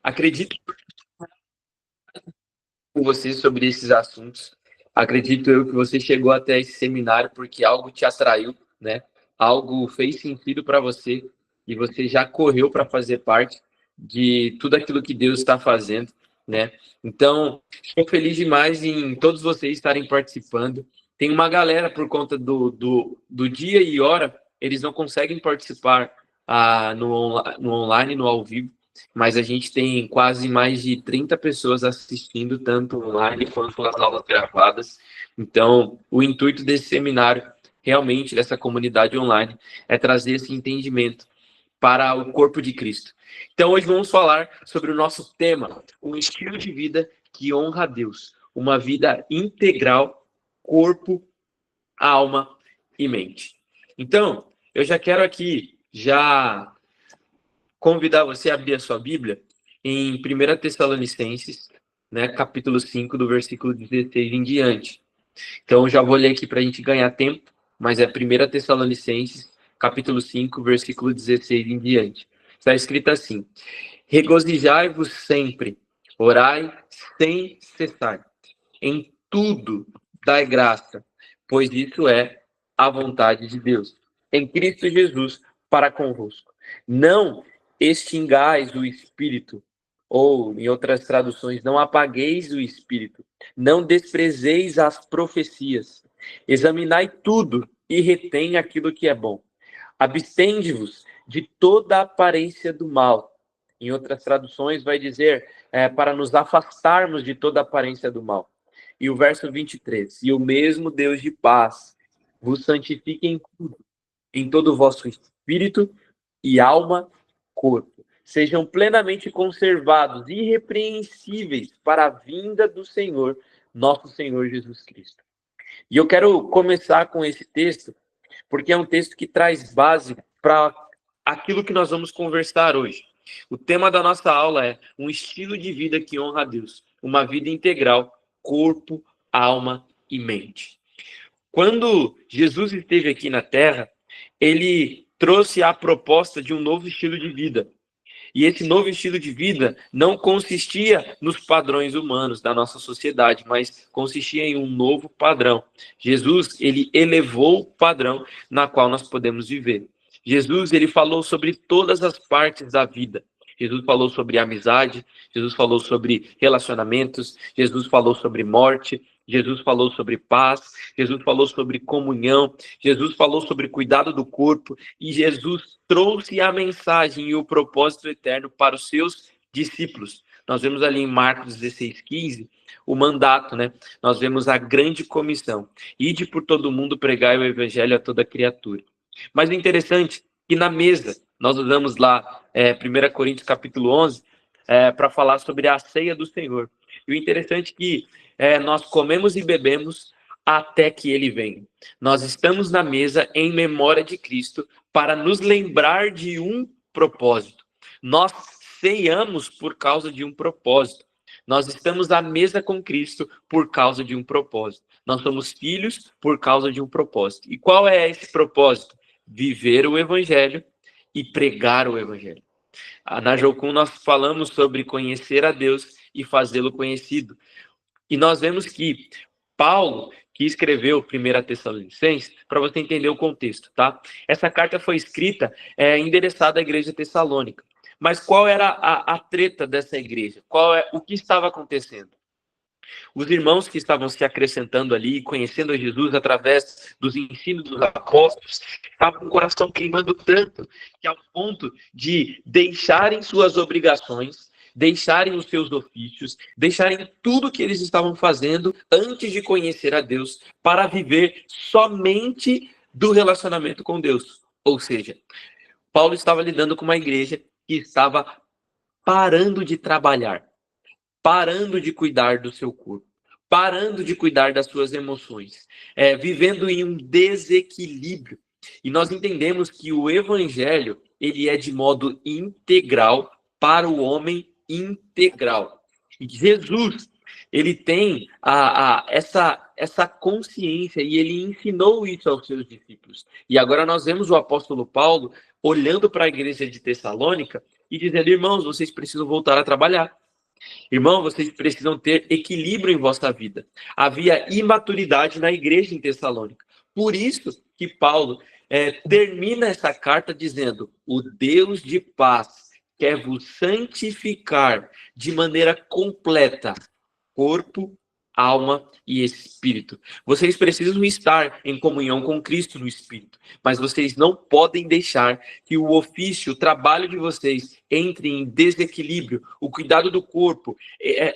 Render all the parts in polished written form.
Acredito com você sobre esses assuntos. Acredito eu que você chegou até esse seminário porque algo te atraiu, né? Algo fez sentido para você e você já correu para fazer parte de tudo aquilo que Deus está fazendo, né? Então, estou feliz demais em todos vocês estarem participando. Tem uma galera, por conta do dia e hora, eles não conseguem participar no online, no ao vivo, mas a gente tem quase mais de 30 pessoas assistindo, tanto online quanto as aulas gravadas. Então, o intuito desse seminário, realmente, dessa comunidade online, é trazer esse entendimento para o corpo de Cristo. Então, hoje vamos falar sobre o nosso tema, um estilo de vida que honra a Deus, uma vida integral, corpo, alma e mente. Então, eu já quero aqui convidar você a abrir a sua Bíblia em 1 Tessalonicenses, né, capítulo 5, do versículo 16 em diante. Então, eu já vou ler aqui para a gente ganhar tempo, mas é 1 Tessalonicenses, capítulo 5, versículo 16 em diante. Está escrito assim: regozijai-vos sempre, orai sem cessar, em tudo dai graça, pois isso é a vontade de Deus, em Cristo Jesus, para convosco. Não extingais o Espírito, ou, em outras traduções, não apagueis o Espírito, não desprezeis as profecias, examinai tudo e retém aquilo que é bom. Abstende-vos de toda aparência do mal. Em outras traduções vai dizer para nos afastarmos de toda aparência do mal. E o verso 23, e o mesmo Deus de paz vos santifique em tudo, em todo o vosso espírito e alma, corpo. Sejam plenamente conservados, irrepreensíveis para a vinda do Senhor, nosso Senhor Jesus Cristo. E eu quero começar com esse texto, porque é um texto que traz base para aquilo que nós vamos conversar hoje. O tema da nossa aula é um estilo de vida que honra a Deus, uma vida integral, corpo, alma e mente. Quando Jesus esteve aqui na Terra, ele trouxe a proposta de um novo estilo de vida. E esse novo estilo de vida não consistia nos padrões humanos da nossa sociedade, mas consistia em um novo padrão. Jesus, ele elevou o padrão na qual nós podemos viver. Jesus, ele falou sobre todas as partes da vida. Jesus falou sobre amizade, Jesus falou sobre relacionamentos, Jesus falou sobre morte, Jesus falou sobre paz, Jesus falou sobre comunhão, Jesus falou sobre cuidado do corpo, e Jesus trouxe a mensagem e o propósito eterno para os seus discípulos. Nós vemos ali em Marcos 16:15 o mandato, né? Nós vemos a grande comissão: ide por todo mundo, pregai o evangelho a toda criatura. Mas o interessante é que na mesa, nós usamos lá 1 Coríntios capítulo 11 para falar sobre a ceia do Senhor. E o interessante é que nós comemos e bebemos até que ele venha. Nós estamos na mesa em memória de Cristo para nos lembrar de um propósito. Nós ceiamos por causa de um propósito. Nós estamos à mesa com Cristo por causa de um propósito. Nós somos filhos por causa de um propósito. E qual é esse propósito? Viver o evangelho e pregar o evangelho. Na Jocum nós falamos sobre conhecer a Deus e fazê-lo conhecido. E nós vemos que Paulo, que escreveu 1 Tessalonicenses, para você entender o contexto, tá? Essa carta foi escrita endereçada à igreja tessalônica. Mas qual era a treta dessa igreja? O que estava acontecendo? Os irmãos que estavam se acrescentando ali, conhecendo a Jesus através dos ensinos dos apóstolos, estavam com o coração queimando tanto, que ao ponto de deixarem suas obrigações, deixarem os seus ofícios, deixarem tudo que eles estavam fazendo antes de conhecer a Deus, para viver somente do relacionamento com Deus. Ou seja, Paulo estava lidando com uma igreja que estava parando de trabalhar, parando de cuidar do seu corpo, parando de cuidar das suas emoções, vivendo em um desequilíbrio. E nós entendemos que o evangelho, ele é de modo integral para o homem integral. E Jesus, ele tem essa consciência e ele ensinou isso aos seus discípulos. E agora nós vemos o apóstolo Paulo olhando para a igreja de Tessalônica e dizendo: irmãos, vocês precisam voltar a trabalhar. Irmão, vocês precisam ter equilíbrio em vossa vida. Havia imaturidade na igreja em Tessalônica. Por isso que Paulo termina essa carta dizendo: o Deus de paz quer vos santificar de maneira completa, corpo, alma e espírito. Vocês precisam estar em comunhão com Cristo no espírito, mas vocês não podem deixar que o ofício, o trabalho de vocês entre em desequilíbrio. O cuidado do corpo,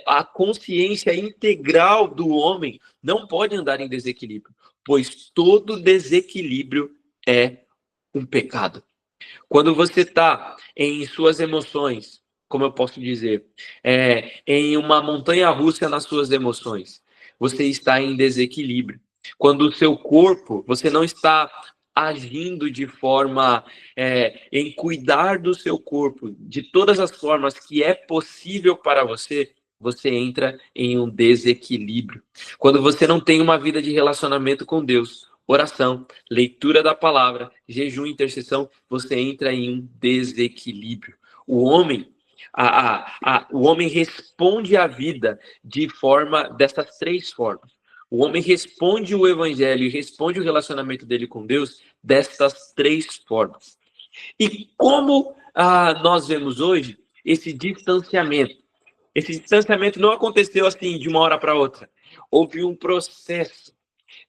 a consciência integral do homem não pode andar em desequilíbrio, pois todo desequilíbrio é um pecado. Quando você está em suas emoções, como eu posso dizer, em uma montanha-russa nas suas emoções, você está em desequilíbrio. Quando o seu corpo, você não está agindo de forma em cuidar do seu corpo, de todas as formas que é possível para você, você entra em um desequilíbrio. Quando você não tem uma vida de relacionamento com Deus, oração, leitura da palavra, jejum, intercessão, você entra em um desequilíbrio. O homem responde à vida dessas três formas. O homem responde o evangelho e responde o relacionamento dele com Deus dessas três formas. E como nós vemos hoje esse distanciamento? Esse distanciamento não aconteceu assim de uma hora para outra. Houve um processo.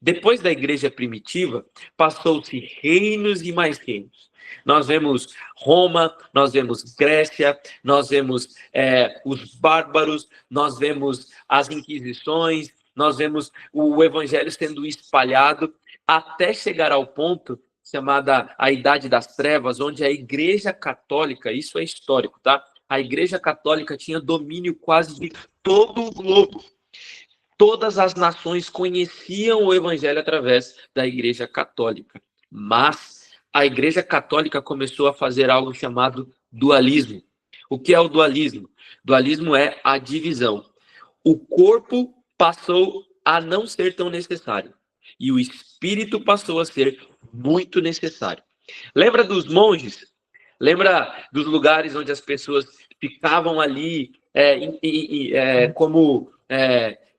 Depois da igreja primitiva, passou-se reinos e mais reinos. Nós vemos Roma, nós vemos Grécia, nós vemos os bárbaros, nós vemos as inquisições, nós vemos o evangelho sendo espalhado, até chegar ao ponto chamada a Idade das Trevas, onde a igreja católica, isso é histórico, tá? A igreja católica tinha domínio quase de todo o globo. Todas as nações conheciam o evangelho através da igreja católica. Mas a igreja católica começou a fazer algo chamado dualismo. O que é o dualismo? Dualismo é a divisão. O corpo passou a não ser tão necessário e o espírito passou a ser muito necessário. Lembra dos monges? Lembra dos lugares onde as pessoas ficavam ali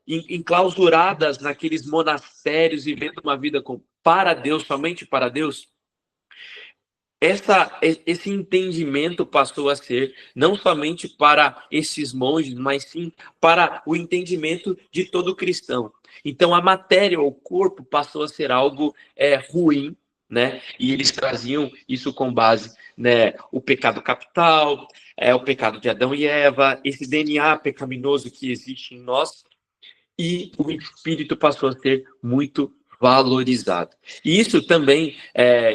enclausuradas naqueles monastérios, vivendo uma vida para Deus, somente para Deus? Esse entendimento passou a ser não somente para esses monges, mas sim para o entendimento de todo cristão. Então, a matéria, o corpo, passou a ser algo ruim, né? E eles traziam isso com base, né, o pecado capital, o pecado de Adão e Eva, esse DNA pecaminoso que existe em nós, e o espírito passou a ser muito valorizado. E isso também,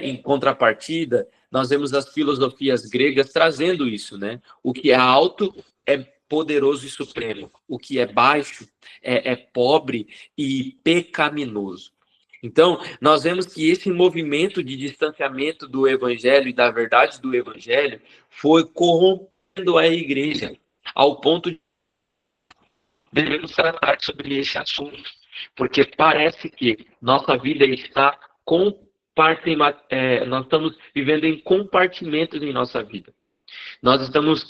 em contrapartida, nós vemos as filosofias gregas trazendo isso, né? O que é alto é poderoso e supremo. O que é baixo é pobre e pecaminoso. Então, nós vemos que esse movimento de distanciamento do evangelho e da verdade do evangelho foi corrompendo a igreja, ao ponto de devemos tratar sobre esse assunto, porque parece que nossa vida está nós estamos vivendo em compartimentos em nossa vida. Nós estamos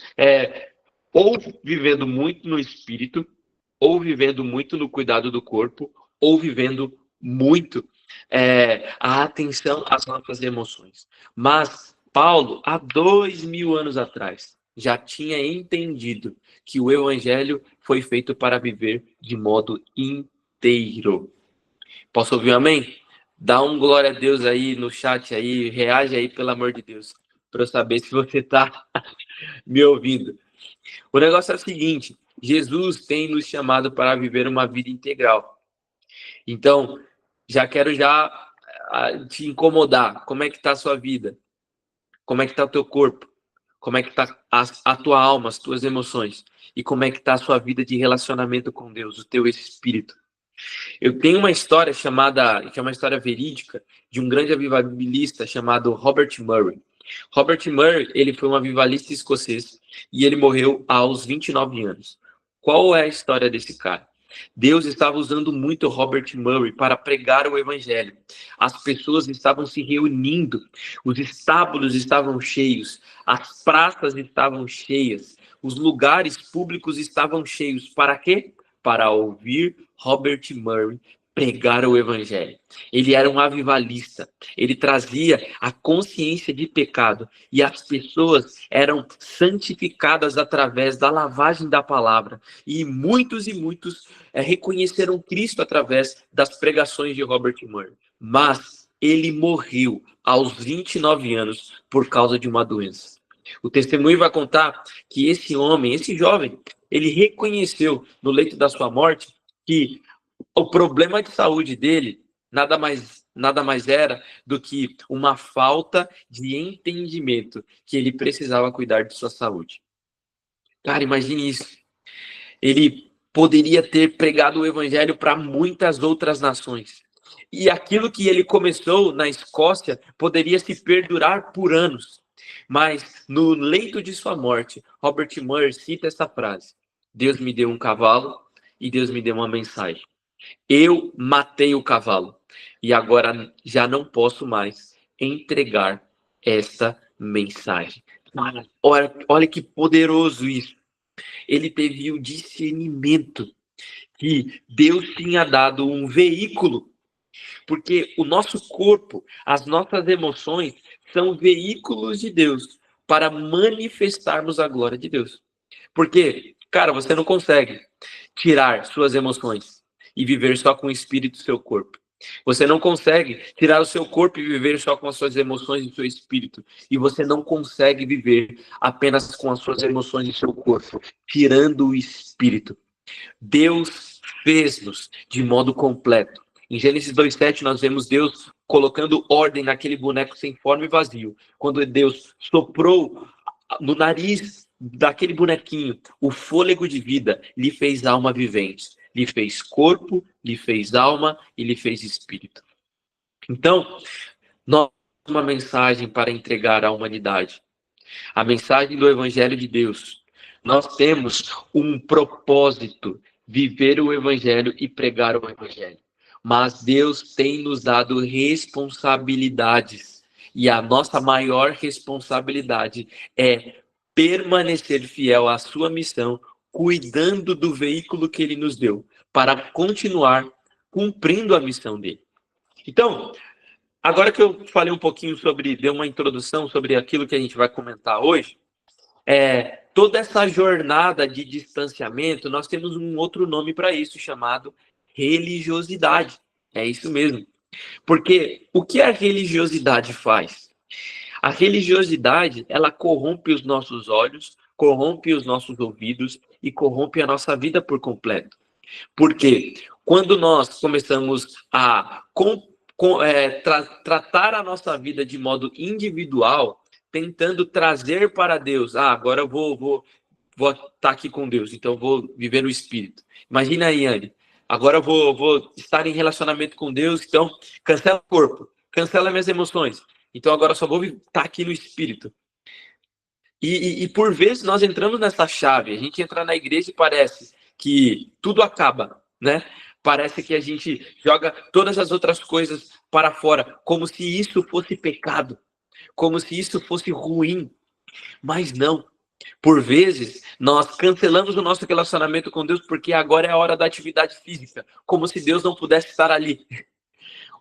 ou vivendo muito no espírito, ou vivendo muito no cuidado do corpo, ou vivendo muito a atenção às nossas emoções. Mas Paulo, há 2000 anos atrás, já tinha entendido que o evangelho foi feito para viver de modo inteiro. Posso ouvir um amém? Dá um glória a Deus aí no chat aí, reage aí, pelo amor de Deus, para eu saber se você está me ouvindo. O negócio é o seguinte: Jesus tem nos chamado para viver uma vida integral. Então, já quero te incomodar. Como é que está a sua vida? Como é que está o teu corpo? Como é que está a tua alma, as tuas emoções? E como é que está a sua vida de relacionamento com Deus, o teu espírito? Eu tenho uma história que é uma história verídica, de um grande avivalista chamado Robert Murray. Robert Murray, ele foi um avivalista escocês e ele morreu aos 29 anos. Qual é a história desse cara? Deus estava usando muito Robert Murray para pregar o evangelho. As pessoas estavam se reunindo, os estábulos estavam cheios, as praças estavam cheias, os lugares públicos estavam cheios. Para quê? Para ouvir Robert Murray pregar o evangelho. Ele era um avivalista, ele trazia a consciência de pecado e as pessoas eram santificadas através da lavagem da palavra. E muitos reconheceram Cristo através das pregações de Robert Murray. Mas ele morreu aos 29 anos por causa de uma doença. O testemunho vai contar que esse homem, esse jovem, ele reconheceu no leito da sua morte que o problema de saúde dele nada mais era do que uma falta de entendimento que ele precisava cuidar de sua saúde. Cara, imagine isso. Ele poderia ter pregado o evangelho para muitas outras nações. E aquilo que ele começou na Escócia poderia se perdurar por anos. Mas no leito de sua morte, Robert Murray cita essa frase: Deus me deu um cavalo e Deus me deu uma mensagem. Eu matei o cavalo e agora já não posso mais entregar essa mensagem. Olha que poderoso isso. Ele teve o discernimento que Deus tinha dado um veículo, porque o nosso corpo, as nossas emoções são veículos de Deus para manifestarmos a glória de Deus. Porque, cara, você não consegue tirar suas emoções e viver só com o espírito do seu corpo. Você não consegue tirar o seu corpo e viver só com as suas emoções e seu espírito. E você não consegue viver apenas com as suas emoções e seu corpo, tirando o espírito. Deus fez-nos de modo completo. Em Gênesis 2:7 nós vemos Deus colocando ordem naquele boneco sem forma e vazio. Quando Deus soprou no nariz daquele bonequinho o fôlego de vida, lhe fez alma vivente, lhe fez corpo, lhe fez alma e lhe fez espírito. Então, nós temos uma mensagem para entregar à humanidade. A mensagem do Evangelho de Deus. Nós temos um propósito: viver o Evangelho e pregar o Evangelho. Mas Deus tem nos dado responsabilidades. E a nossa maior responsabilidade é permanecer fiel à sua missão, cuidando do veículo que ele nos deu, para continuar cumprindo a missão dele. Então, agora que eu falei um pouquinho dei uma introdução sobre aquilo que a gente vai comentar hoje, toda essa jornada de distanciamento, nós temos um outro nome para isso, chamado religiosidade. É isso mesmo. Porque o que a religiosidade faz? A religiosidade, ela corrompe os nossos olhos, corrompe os nossos ouvidos e corrompe a nossa vida por completo. Porque quando nós começamos a tratar a nossa vida de modo individual, tentando trazer para Deus, agora eu vou estar aqui com Deus, então eu vou viver no Espírito. Imagina aí, Anne, agora eu vou estar em relacionamento com Deus, então cancela o corpo, cancela minhas emoções, então agora eu só vou estar aqui no Espírito. E por vezes nós entramos nessa chave, a gente entra na igreja e parece que tudo acaba, né? Parece que a gente joga todas as outras coisas para fora, como se isso fosse pecado, como se isso fosse ruim. Mas não. Por vezes, nós cancelamos o nosso relacionamento com Deus porque agora é a hora da atividade física, como se Deus não pudesse estar ali.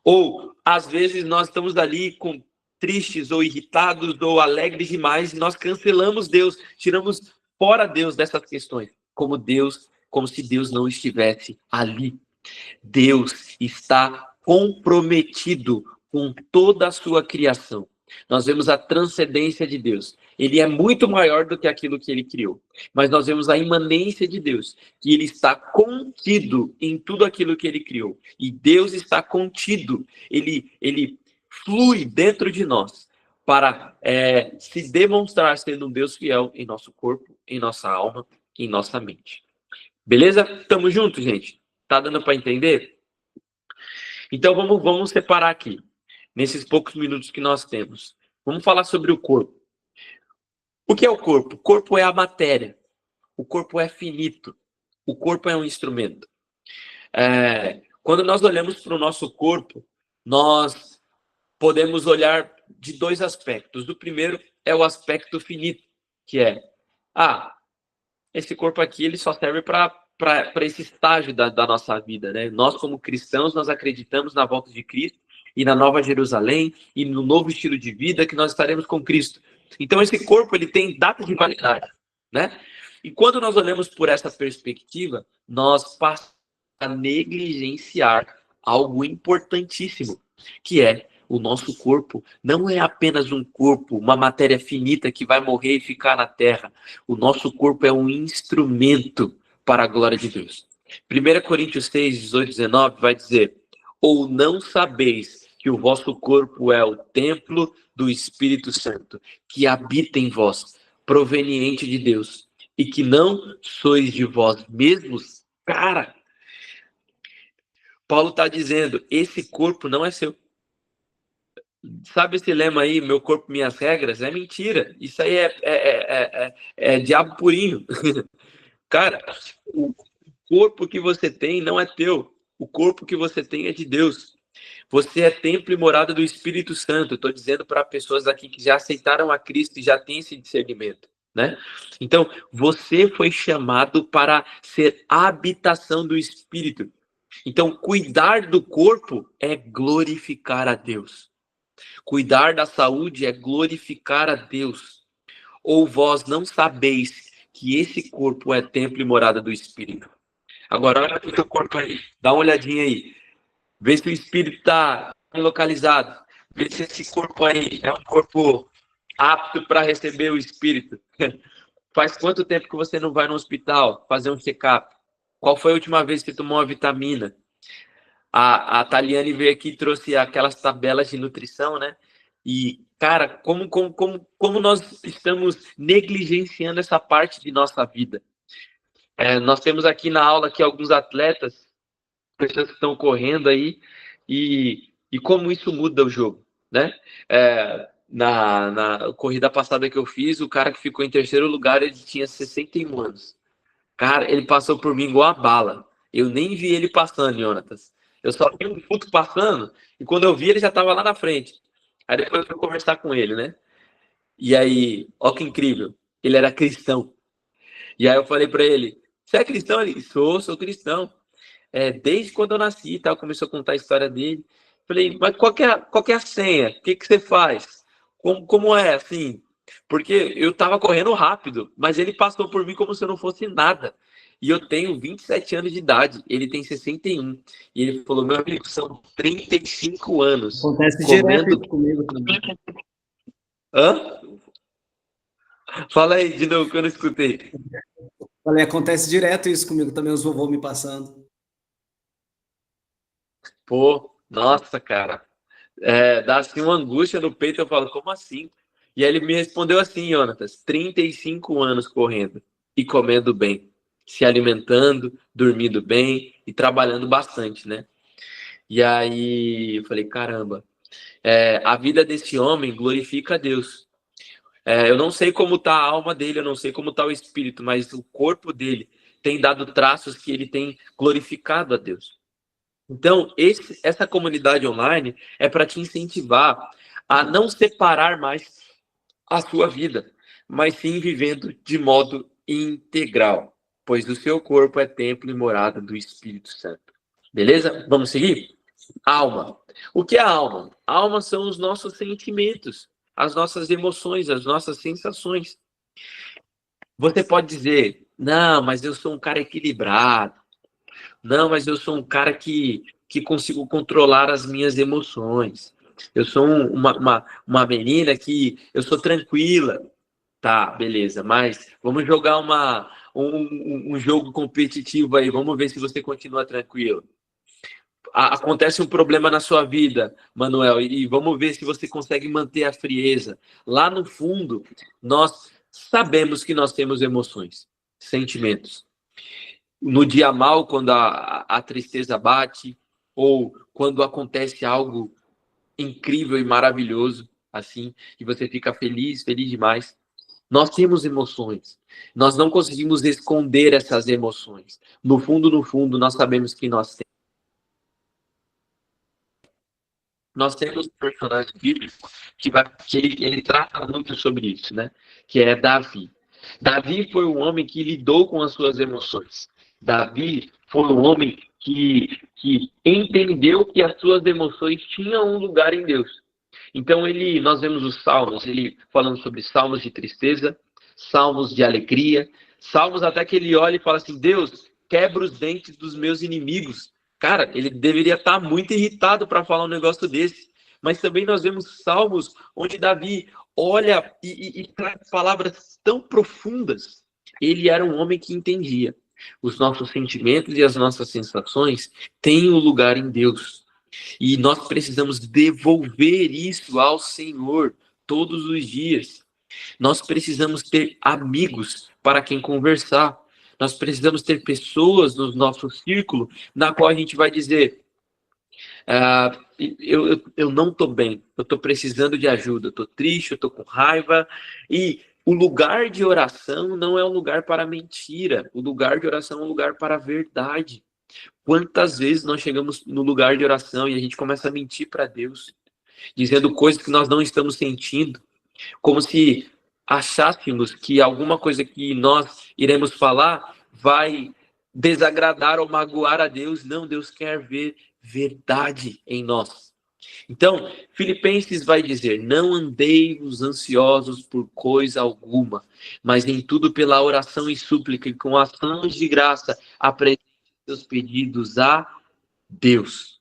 Ou, às vezes, nós estamos ali tristes ou irritados ou alegres demais e nós cancelamos Deus, tiramos fora Deus dessas questões, como se Deus não estivesse ali. Deus está comprometido com toda a sua criação. Nós vemos a transcendência de Deus. Ele é muito maior do que aquilo que ele criou. Mas nós vemos a imanência de Deus, que ele está contido em tudo aquilo que ele criou. E Deus está contido. Ele flui dentro de nós para se demonstrar sendo um Deus fiel em nosso corpo, em nossa alma, em nossa mente. Beleza? Tamo junto, gente? Tá dando para entender? Então vamos separar aqui, nesses poucos minutos que nós temos. Vamos falar sobre o corpo. O que é o corpo? O corpo é a matéria. O corpo é finito. O corpo é um instrumento. Quando nós olhamos para o nosso corpo, nós podemos olhar de dois aspectos. O primeiro é o aspecto finito, que é, esse corpo aqui ele só serve para esse estágio da nossa vida, né? Nós, como cristãos, nós acreditamos na volta de Cristo e na Nova Jerusalém e no novo estilo de vida que nós estaremos com Cristo. Então, esse corpo ele tem data de validade, né? E quando nós olhamos por essa perspectiva, nós passamos a negligenciar algo importantíssimo, que é o nosso corpo não é apenas um corpo, uma matéria finita que vai morrer e ficar na terra. O nosso corpo é um instrumento para a glória de Deus. 1 Coríntios 6, 18, 19 vai dizer: ou não sabeis que o vosso corpo é o templo do Espírito Santo, que habita em vós, proveniente de Deus, e que não sois de vós mesmos? Cara, Paulo está dizendo, esse corpo não é seu. Sabe esse lema aí, meu corpo, minhas regras? É mentira. Isso aí é diabo purinho. Cara, o corpo que você tem não é teu. O corpo que você tem é de Deus. Você é templo e morada do Espírito Santo. Estou dizendo para pessoas aqui que já aceitaram a Cristo e já têm esse discernimento, né? Então, você foi chamado para ser a habitação do Espírito. Então, cuidar do corpo é glorificar a Deus. Cuidar da saúde é glorificar a Deus. Ou vós não sabeis que esse corpo é templo e morada do Espírito? Agora, olha para o teu corpo aí. Dá uma olhadinha aí. Vê se o Espírito está localizado. Vê se esse corpo aí é um corpo apto para receber o Espírito. Faz quanto tempo que você não vai no hospital fazer um check-up? Qual foi a última vez que você tomou uma vitamina? A Taliane veio aqui e trouxe aquelas tabelas de nutrição, né? E, cara, como nós estamos negligenciando essa parte de nossa vida. Nós temos aqui na aula aqui alguns atletas, pessoas que estão correndo aí, e como isso muda o jogo, né? Na corrida passada que eu fiz, o cara que ficou em terceiro lugar, ele tinha 61 anos. Cara, ele passou por mim igual a bala. Eu nem vi ele passando, Jonatas. Eu só vi um puto passando, e quando eu vi, ele já estava lá na frente. Aí depois eu fui conversar com ele, né? E aí, ó que incrível. Ele era cristão. E aí eu falei para ele, você é cristão? Ele, sou cristão. Desde quando eu nasci e tal, começou a contar a história dele. Falei, mas qual que é a senha? O que você faz? Como é, assim? Porque eu tava correndo rápido, mas ele passou por mim como se eu não fosse nada. E eu tenho 27 anos de idade, ele tem 61. E ele falou, meu amigo, são 35 anos. Acontece direto isso comigo também. Hã? Fala aí de novo, que eu não escutei. Falei, acontece direto isso comigo também, os vovô me passando. Pô, nossa, cara. Dá assim uma angústia no peito, eu falo, como assim? E aí ele me respondeu assim, Jonatas, 35 anos correndo e comendo bem, se alimentando, dormindo bem e trabalhando bastante, né? E aí eu falei, caramba, a vida desse homem glorifica a Deus. Eu não sei como tá a alma dele, eu não sei como tá o espírito, mas o corpo dele tem dado traços que ele tem glorificado a Deus. Então, essa comunidade online é para te incentivar a não separar mais a sua vida, mas sim vivendo de modo integral, pois o seu corpo é templo e morada do Espírito Santo. Beleza? Vamos seguir? Alma. O que é a alma? A alma são os nossos sentimentos, as nossas emoções, as nossas sensações. Você pode dizer, não, mas eu sou um cara equilibrado. Não, mas eu sou um cara que consigo controlar as minhas emoções. Eu sou uma menina que eu sou tranquila. Tá, beleza, mas vamos jogar um jogo competitivo aí, vamos ver se você continua tranquilo. Acontece um problema na sua vida, Manuel, e vamos ver se você consegue manter a frieza. Lá no fundo, nós sabemos que nós temos emoções, sentimentos. No dia mal, quando a tristeza bate, ou quando acontece algo incrível e maravilhoso, assim, e você fica feliz demais. Nós temos emoções. Nós não conseguimos esconder essas emoções. No fundo, nós sabemos que nós temos. Nós temos um personagem bíblico que ele trata muito sobre isso, né? Que é Davi. Davi foi um homem que lidou com as suas emoções. Davi foi um homem que entendeu que as suas emoções tinham um lugar em Deus. Então nós vemos os salmos, ele falando sobre salmos de tristeza, salmos de alegria, salmos até que ele olha e fala assim: Deus, quebra os dentes dos meus inimigos. Cara, ele deveria estar muito irritado para falar um negócio desse. Mas também nós vemos salmos onde Davi olha e traz palavras tão profundas. Ele era um homem que entendia. Os nossos sentimentos e as nossas sensações têm um lugar em Deus. E nós precisamos devolver isso ao Senhor todos os dias. Nós precisamos ter amigos para quem conversar. Nós precisamos ter pessoas no nosso círculo na qual a gente vai dizer: eu não estou bem, eu estou precisando de ajuda, eu estou triste, eu estou com raiva. E o lugar de oração não é um lugar para mentira, o lugar de oração é um lugar para a verdade. Quantas vezes nós chegamos no lugar de oração e a gente começa a mentir para Deus, dizendo coisas que nós não estamos sentindo, como se achássemos que alguma coisa que nós iremos falar vai desagradar ou magoar a Deus. Não, Deus quer ver verdade em nós. Então, Filipenses vai dizer: não andeis ansiosos por coisa alguma, mas em tudo pela oração e súplica e com ações de graça apresente seus pedidos a Deus.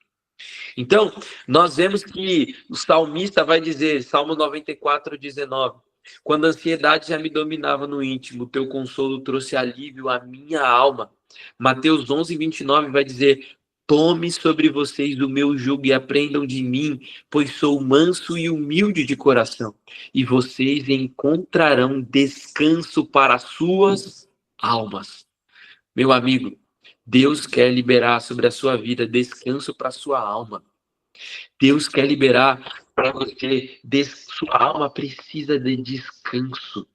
Então, nós vemos que o salmista vai dizer, Salmo 94:19, quando a ansiedade já me dominava no íntimo, teu consolo trouxe alívio à minha alma. Mateus 11:29 vai dizer: tome sobre vocês o meu jugo e aprendam de mim, pois sou manso e humilde de coração, e vocês encontrarão descanso para as suas almas. Meu amigo, Deus quer liberar sobre a sua vida descanso para a sua alma. Deus quer liberar para você, sua alma precisa de descanso.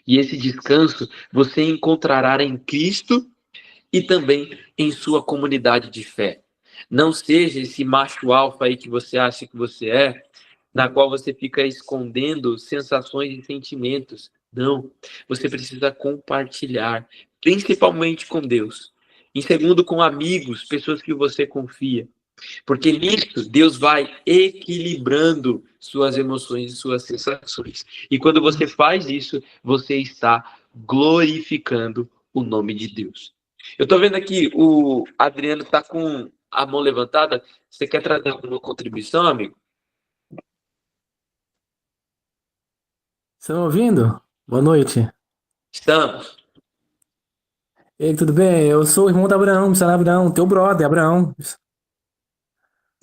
E esse descanso você encontrará em Cristo e também em sua comunidade de fé. Não seja esse macho alfa aí que você acha que você é, na qual você fica escondendo sensações e sentimentos. Não, você precisa compartilhar, principalmente com Deus. Em segundo, com amigos, pessoas que você confia. Porque nisso, Deus vai equilibrando suas emoções e suas sensações. E quando você faz isso, você está glorificando o nome de Deus. Eu estou vendo aqui, o Adriano está com a mão levantada. Você quer trazer alguma contribuição, amigo? Estão ouvindo? Boa noite. Estamos. Ei, tudo bem? Eu sou o irmão do Abraão, missionário Abraão, teu brother, Abraão.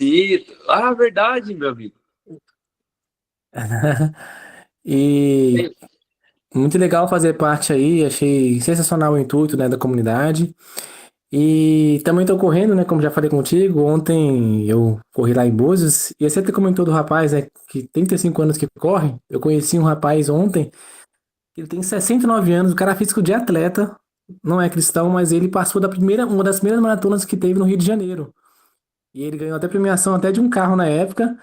E... Ah, verdade, meu amigo. E muito legal fazer parte aí, achei sensacional o intuito, né, da comunidade. E também estou correndo, né, como já falei contigo, ontem eu corri lá em Búzios, e você até comentou do rapaz, né, que tem 35 anos que corre. Eu conheci um rapaz ontem, ele tem 69 anos, o cara é físico de atleta, não é cristão, mas ele passou uma das primeiras maratonas que teve no Rio de Janeiro. E ele ganhou até premiação até de um carro na época.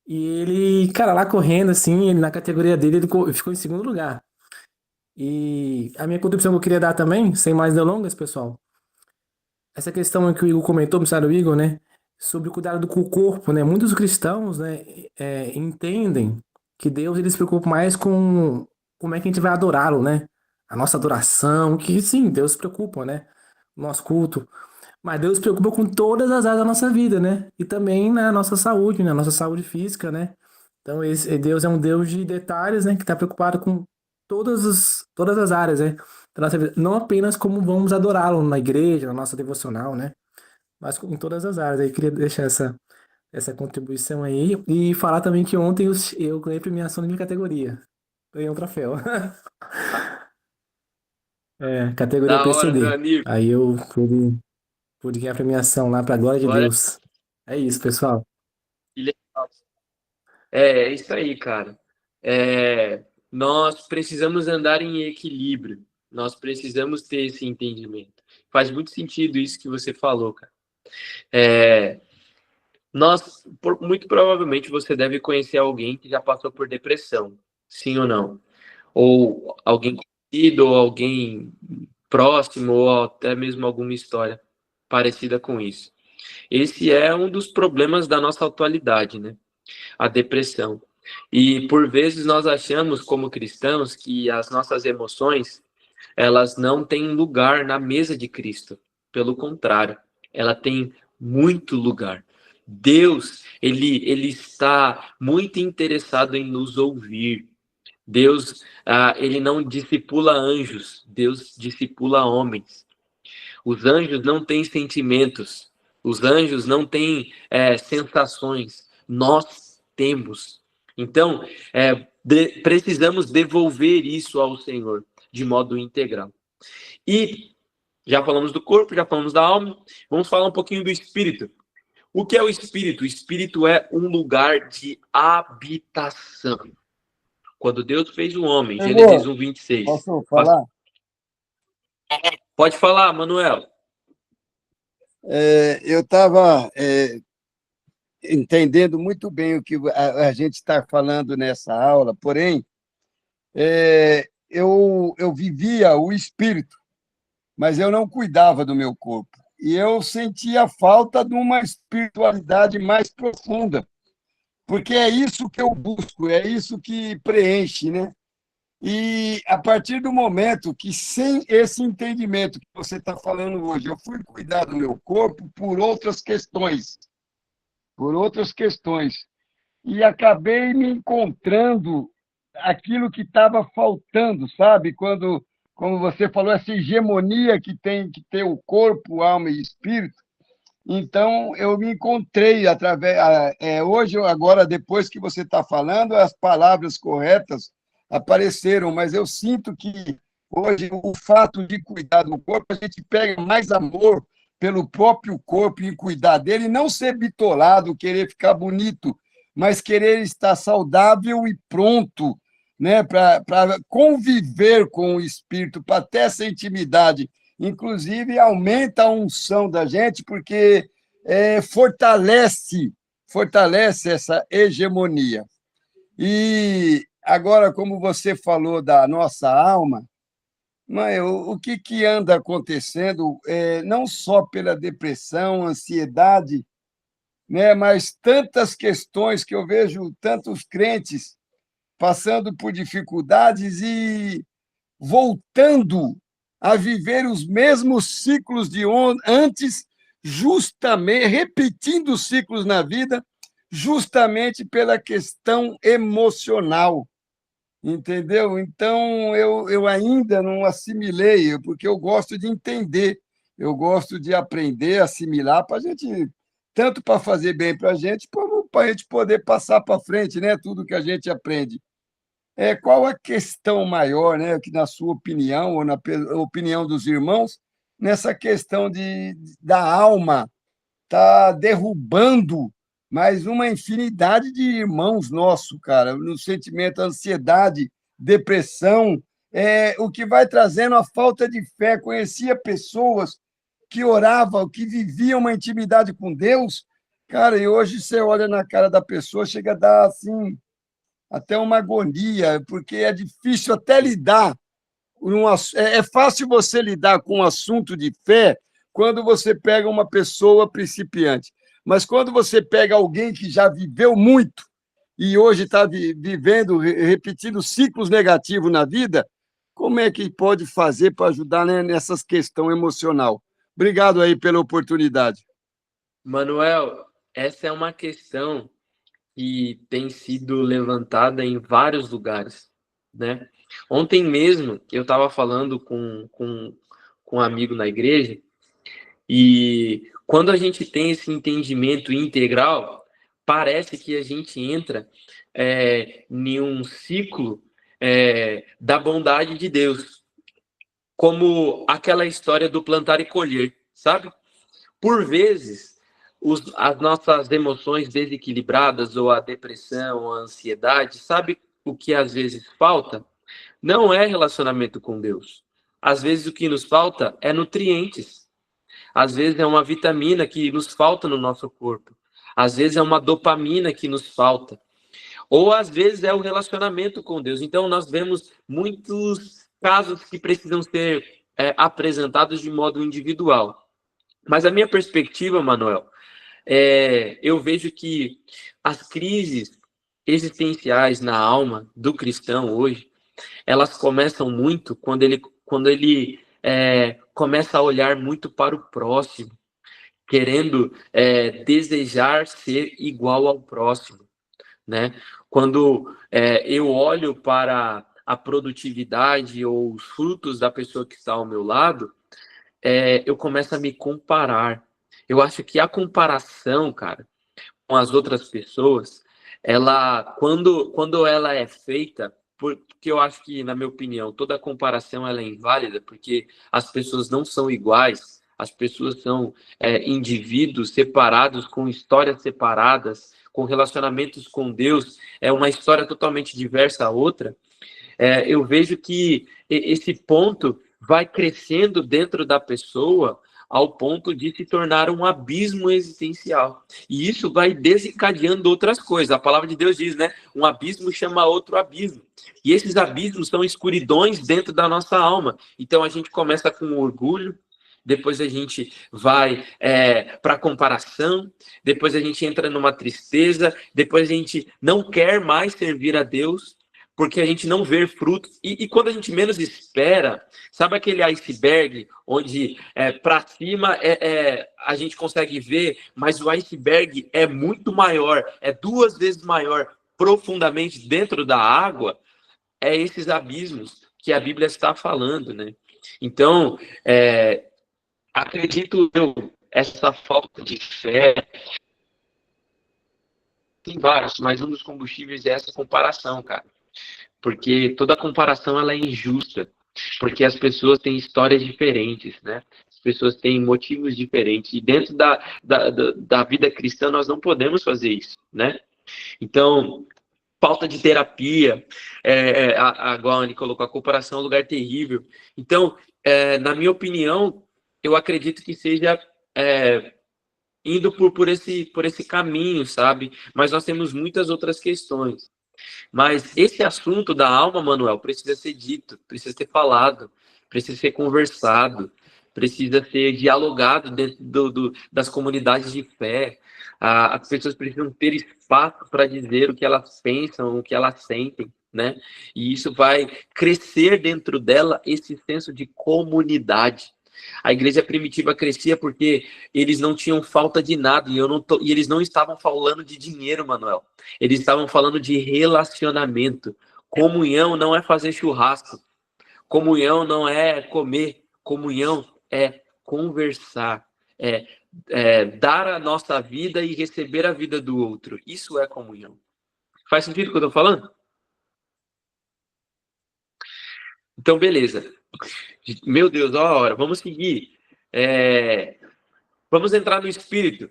E ele, cara, lá correndo, assim, ele, na categoria dele, ele ficou em segundo lugar. E a minha contribuição que eu queria dar também, sem mais delongas, pessoal, essa questão que o Igor comentou, o missário Igor, né, sobre o cuidado com o corpo, né, muitos cristãos, né, entendem que Deus, ele se preocupa mais com como é que a gente vai adorá-lo, né, a nossa adoração, que sim, Deus se preocupa, né, o nosso culto, mas Deus se preocupa com todas as áreas da nossa vida, né? E também na nossa saúde, na nossa saúde física, né? Então, Deus é um Deus de detalhes, né? Que está preocupado com todas as áreas, né? Da nossa vida. Não apenas como vamos adorá-lo na igreja, na nossa devocional, né? Mas em todas as áreas. Aí eu queria deixar essa contribuição aí. E falar também que ontem eu ganhei premiação na minha categoria. Ganhei um troféu. É, categoria Da hora, meu PCD. amigo. Aí eu pude ganhar a premiação lá para a glória de Glória. Deus. É isso, pessoal. Que legal. É isso aí, cara. É, nós precisamos andar em equilíbrio. Nós precisamos ter esse entendimento. Faz muito sentido isso que você falou, cara. Muito provavelmente você deve conhecer alguém que já passou por depressão, sim ou não? Ou alguém conhecido, ou alguém próximo, ou até mesmo alguma história parecida com isso. Esse é um dos problemas da nossa atualidade, né? A depressão. E por vezes nós achamos, como cristãos, que as nossas emoções, elas não têm lugar na mesa de Cristo. Pelo contrário, ela tem muito lugar. Deus, ele está muito interessado em nos ouvir. Deus, ele não discipula anjos, Deus discipula homens. Os anjos não têm sentimentos, os anjos não têm sensações, nós temos. Então, precisamos devolver isso ao Senhor de modo integral. E já falamos do corpo, já falamos da alma, vamos falar um pouquinho do espírito. O que é o espírito? O espírito é um lugar de habitação. Quando Deus fez o homem, Gênesis 1:26. Posso falar? Pode falar, Manuel. Eu estava entendendo muito bem o que a gente está falando nessa aula, porém, eu vivia o espírito, mas eu não cuidava do meu corpo. E eu sentia falta de uma espiritualidade mais profunda, porque é isso que eu busco, é isso que preenche, né? E a partir do momento que, sem esse entendimento que você está falando hoje, eu fui cuidar do meu corpo por outras questões, e acabei me encontrando aquilo que estava faltando, sabe? Quando, como você falou, essa hegemonia que tem que ter o corpo, alma e espírito. Então, eu me encontrei através. Hoje, agora, depois que você está falando, as palavras corretas apareceram, mas eu sinto que hoje o fato de cuidar do corpo, a gente pega mais amor pelo próprio corpo e cuidar dele, não ser bitolado, querer ficar bonito, mas querer estar saudável e pronto, né, para conviver com o espírito, para ter essa intimidade. Inclusive, aumenta a unção da gente, porque fortalece essa hegemonia. E agora, como você falou da nossa alma, mas o que anda acontecendo, não só pela depressão, ansiedade, né, mas tantas questões que eu vejo tantos crentes passando por dificuldades e voltando a viver os mesmos ciclos de antes, justamente repetindo os ciclos na vida, justamente pela questão emocional. Entendeu? Então, eu ainda não assimilei, porque eu gosto de entender, eu gosto de aprender, assimilar, para a gente, tanto para fazer bem para a gente, como para a gente poder passar para frente, né? Tudo que a gente aprende. Qual a questão maior, né, que, na sua opinião, ou na opinião dos irmãos, nessa questão da alma está derrubando mais uma infinidade de irmãos nossos, cara, no sentimento, ansiedade, depressão, o que vai trazendo a falta de fé. Conhecia pessoas que oravam, que viviam uma intimidade com Deus, cara, e hoje você olha na cara da pessoa, chega a dar, assim, até uma agonia, porque é difícil até lidar. É fácil você lidar com um assunto de fé quando você pega uma pessoa principiante. Mas quando você pega alguém que já viveu muito e hoje está vivendo, repetindo ciclos negativos na vida, como é que pode fazer para ajudar, né, nessas questões emocional? Obrigado aí pela oportunidade. Manuel, essa é uma questão que tem sido levantada em vários lugares, né? Ontem mesmo eu estava falando com um amigo na igreja, e quando a gente tem esse entendimento integral, parece que a gente entra em um ciclo da bondade de Deus, como aquela história do plantar e colher, sabe? Por vezes, as nossas emoções desequilibradas, ou a depressão, a ansiedade, sabe o que às vezes falta não é relacionamento com Deus. Às vezes o que nos falta é nutrientes. Às vezes é uma vitamina que nos falta no nosso corpo. Às vezes é uma dopamina que nos falta. Ou às vezes é o relacionamento com Deus. Então nós vemos muitos casos que precisam ser apresentados de modo individual. Mas a minha perspectiva, Manuel, eu vejo que as crises existenciais na alma do cristão hoje, elas começam muito quando ele começa a olhar muito para o próximo, querendo desejar ser igual ao próximo, né? Quando eu olho para a produtividade ou os frutos da pessoa que está ao meu lado, eu começo a me comparar. Eu acho que a comparação, cara, com as outras pessoas, quando ela é feita, porque eu acho que, na minha opinião, toda comparação ela é inválida, porque as pessoas não são iguais, as pessoas são indivíduos separados, com histórias separadas, com relacionamentos com Deus, é uma história totalmente diversa a outra. Eu vejo que esse ponto vai crescendo dentro da pessoa ao ponto de se tornar um abismo existencial. E isso vai desencadeando outras coisas. A palavra de Deus diz, né? Um abismo chama outro abismo. E esses abismos são escuridões dentro da nossa alma. Então a gente começa com orgulho, depois a gente vai para a comparação, depois a gente entra numa tristeza, depois a gente não quer mais servir a Deus, porque a gente não vê frutos. E quando a gente menos espera, sabe aquele iceberg onde para cima a gente consegue ver, mas o iceberg é muito maior, é 2 vezes maior profundamente dentro da água? É esses abismos que a Bíblia está falando, né? Então, acredito eu, essa falta de fé, tem vários, mas um dos combustíveis é essa comparação, cara. Porque toda comparação ela é injusta, porque as pessoas têm histórias diferentes, né? As pessoas têm motivos diferentes, e dentro da vida cristã nós não podemos fazer isso, né? Então, falta de terapia, a Guani colocou, a comparação é um lugar terrível. Então, na minha opinião, eu acredito que seja indo por esse caminho, sabe? Mas nós temos muitas outras questões. Mas esse assunto da alma, Manuel, precisa ser dito, precisa ser falado, precisa ser conversado, precisa ser dialogado dentro das comunidades de fé. As pessoas precisam ter espaço para dizer o que elas pensam, o que elas sentem, né? E isso vai crescer dentro dela esse senso de comunidade. A igreja primitiva crescia porque eles não tinham falta de nada, e eles não estavam falando de dinheiro, Manuel. Eles estavam falando de relacionamento. Comunhão não é fazer churrasco. Comunhão não é comer. Comunhão é conversar. Dar a nossa vida e receber a vida do outro. Isso é comunhão. Faz sentido o que eu estou falando? Então, beleza. Meu Deus, ó a hora. Vamos seguir. Vamos entrar no espírito.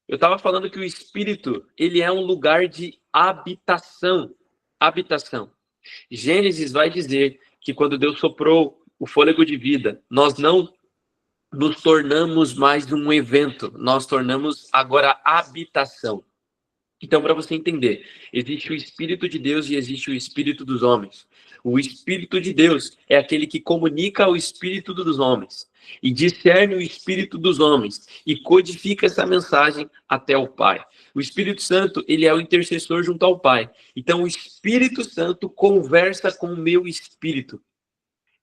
Eu estava falando que o espírito, ele é um lugar de habitação. Habitação. Gênesis vai dizer que quando Deus soprou o fôlego de vida, nós não nos tornamos mais um evento, nós tornamos agora habitação. Então, para você entender, existe o Espírito de Deus e existe o Espírito dos homens. O Espírito de Deus é aquele que comunica o Espírito dos homens e discerne o Espírito dos homens e codifica essa mensagem até o Pai. O Espírito Santo, ele é o intercessor junto ao Pai. Então, o Espírito Santo conversa com o meu espírito.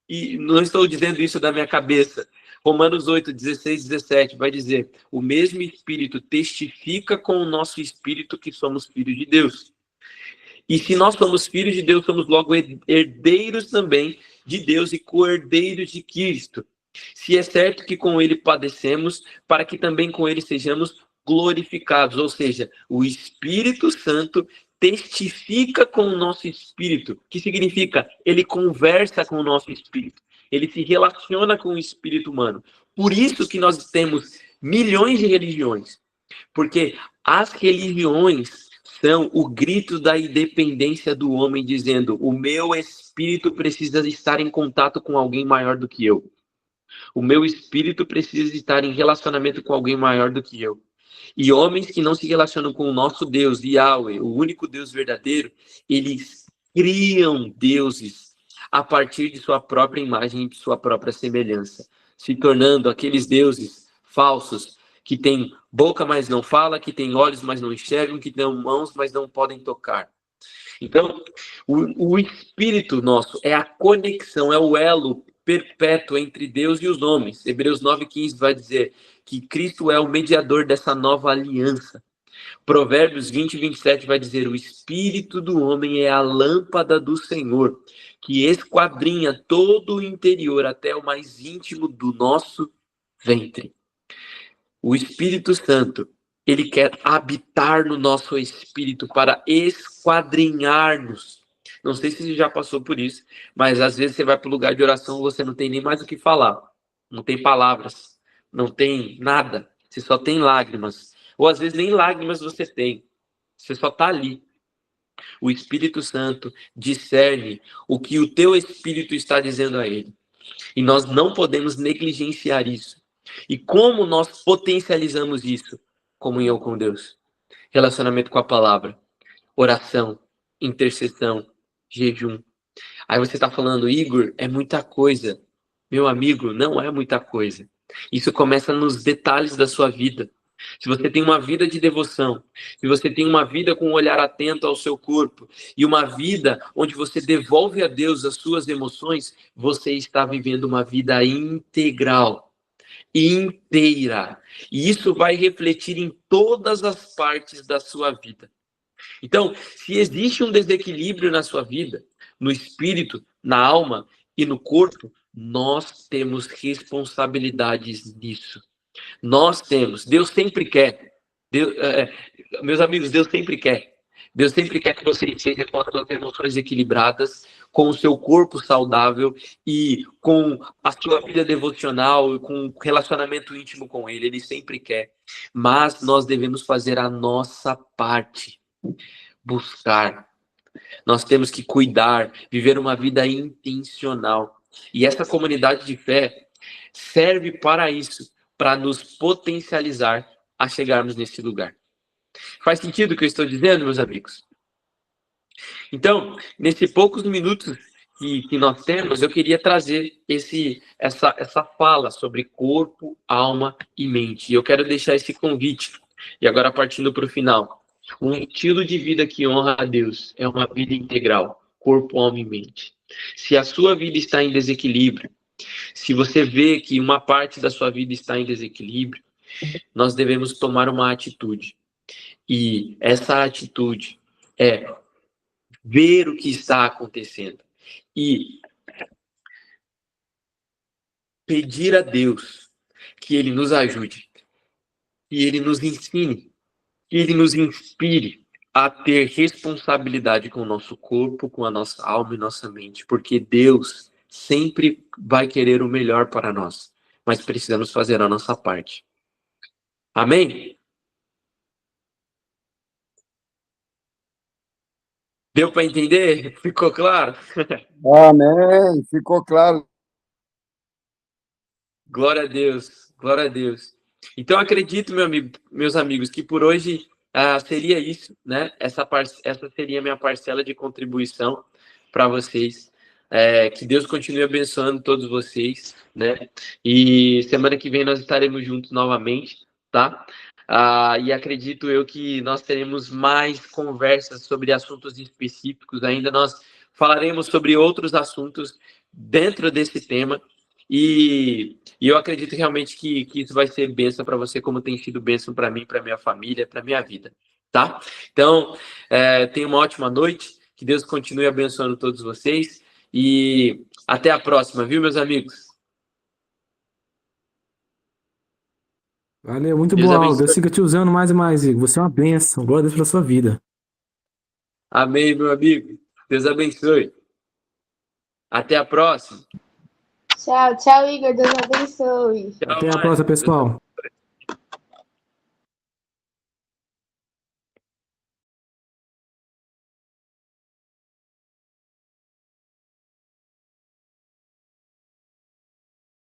E não estou dizendo isso da minha cabeça. Romanos 8, 16, 17 vai dizer: o mesmo Espírito testifica com o nosso espírito que somos filhos de Deus. E se nós somos filhos de Deus, somos logo herdeiros também de Deus e co-herdeiros de Cristo. Se é certo que com ele padecemos, para que também com ele sejamos glorificados. Ou seja, o Espírito Santo testifica com o nosso espírito, que significa ele conversa com o nosso espírito, ele se relaciona com o espírito humano. Por isso que nós temos milhões de religiões, porque as religiões são o grito da independência do homem, dizendo: o meu espírito precisa estar em contato com alguém maior do que eu. O meu espírito precisa estar em relacionamento com alguém maior do que eu. E homens que não se relacionam com o nosso Deus, Yahweh, o único Deus verdadeiro, eles criam deuses a partir de sua própria imagem e de sua própria semelhança, se tornando aqueles deuses falsos que têm boca, mas não fala, que têm olhos, mas não enxergam, que têm mãos, mas não podem tocar. Então, o espírito nosso é a conexão, é o elo perpétuo entre Deus e os homens. Hebreus 9,15 vai dizer que Cristo é o mediador dessa nova aliança. Provérbios 20:27 vai dizer: o espírito do homem é a lâmpada do Senhor, que esquadrinha todo o interior até o mais íntimo do nosso ventre. O Espírito Santo, ele quer habitar no nosso espírito para esquadrinhar-nos. Não sei se você já passou por isso, mas às vezes você vai para o lugar de oração, você não tem nem mais o que falar. Não tem palavras, não tem nada. Você só tem lágrimas. Ou às vezes nem lágrimas você tem. Você só está ali. O Espírito Santo discerne o que o teu espírito está dizendo a ele. E nós não podemos negligenciar isso. E como nós potencializamos isso? Comunhão com Deus, relacionamento com a palavra, oração, intercessão, jejum. Aí você está falando: Igor, é muita coisa. Meu amigo, não é muita coisa. Isso começa nos detalhes da sua vida. Se você tem uma vida de devoção, se você tem uma vida com um olhar atento ao seu corpo e uma vida onde você devolve a Deus as suas emoções, você está vivendo uma vida integral, inteira. E isso vai refletir em todas as partes da sua vida. Então, se existe um desequilíbrio na sua vida, no espírito, na alma e no corpo, nós temos responsabilidades nisso. Nós temos. Deus sempre quer. Meus amigos, Deus sempre quer. Deus sempre quer que você esteja com as suas emoções equilibradas, com o seu corpo saudável e com a sua vida devocional, com relacionamento íntimo com Ele. Ele sempre quer. Mas nós devemos fazer a nossa parte. Buscar. Nós temos que cuidar, viver uma vida intencional. E essa comunidade de fé serve para isso, para nos potencializar a chegarmos nesse lugar. Faz sentido o que eu estou dizendo, meus amigos? Então, nesses poucos minutos que nós temos, eu queria trazer essa fala sobre corpo, alma e mente. E eu quero deixar esse convite. E agora, partindo para o final. Um estilo de vida que honra a Deus é uma vida integral, corpo, alma e mente. Se a sua vida está em desequilíbrio, se você vê que uma parte da sua vida está em desequilíbrio, nós devemos tomar uma atitude. E essa atitude é ver o que está acontecendo e pedir a Deus que Ele nos ajude, que Ele nos ensine, que Ele nos inspire a ter responsabilidade com o nosso corpo, com a nossa alma e nossa mente, porque Deus sempre vai querer o melhor para nós, mas precisamos fazer a nossa parte. Amém? Deu para entender? Ficou claro? Amém. Ficou claro. Glória a Deus, glória a Deus. Então, acredito, meus amigos, que por hoje seria isso, né? Essa seria a minha parcela de contribuição para vocês. Que Deus continue abençoando todos vocês, né? E semana que vem nós estaremos juntos novamente, tá? E acredito eu que nós teremos mais conversas sobre assuntos específicos. Ainda nós falaremos sobre outros assuntos dentro desse tema. E eu acredito realmente que isso vai ser bênção para você, como tem sido bênção para mim, para minha família, para minha vida, tá? Então, tenha uma ótima noite, que Deus continue abençoando todos vocês e até a próxima, viu, meus amigos? Valeu, muito Deus boa aula. Deus abençoe. siga te usando mais e mais, Igor. Você é uma bênção. Glória a Deus pela sua vida. Amém, meu amigo. Deus abençoe. Até a próxima. Tchau, tchau, Igor. Deus abençoe. Tchau, Até a Maia. próxima, pessoal.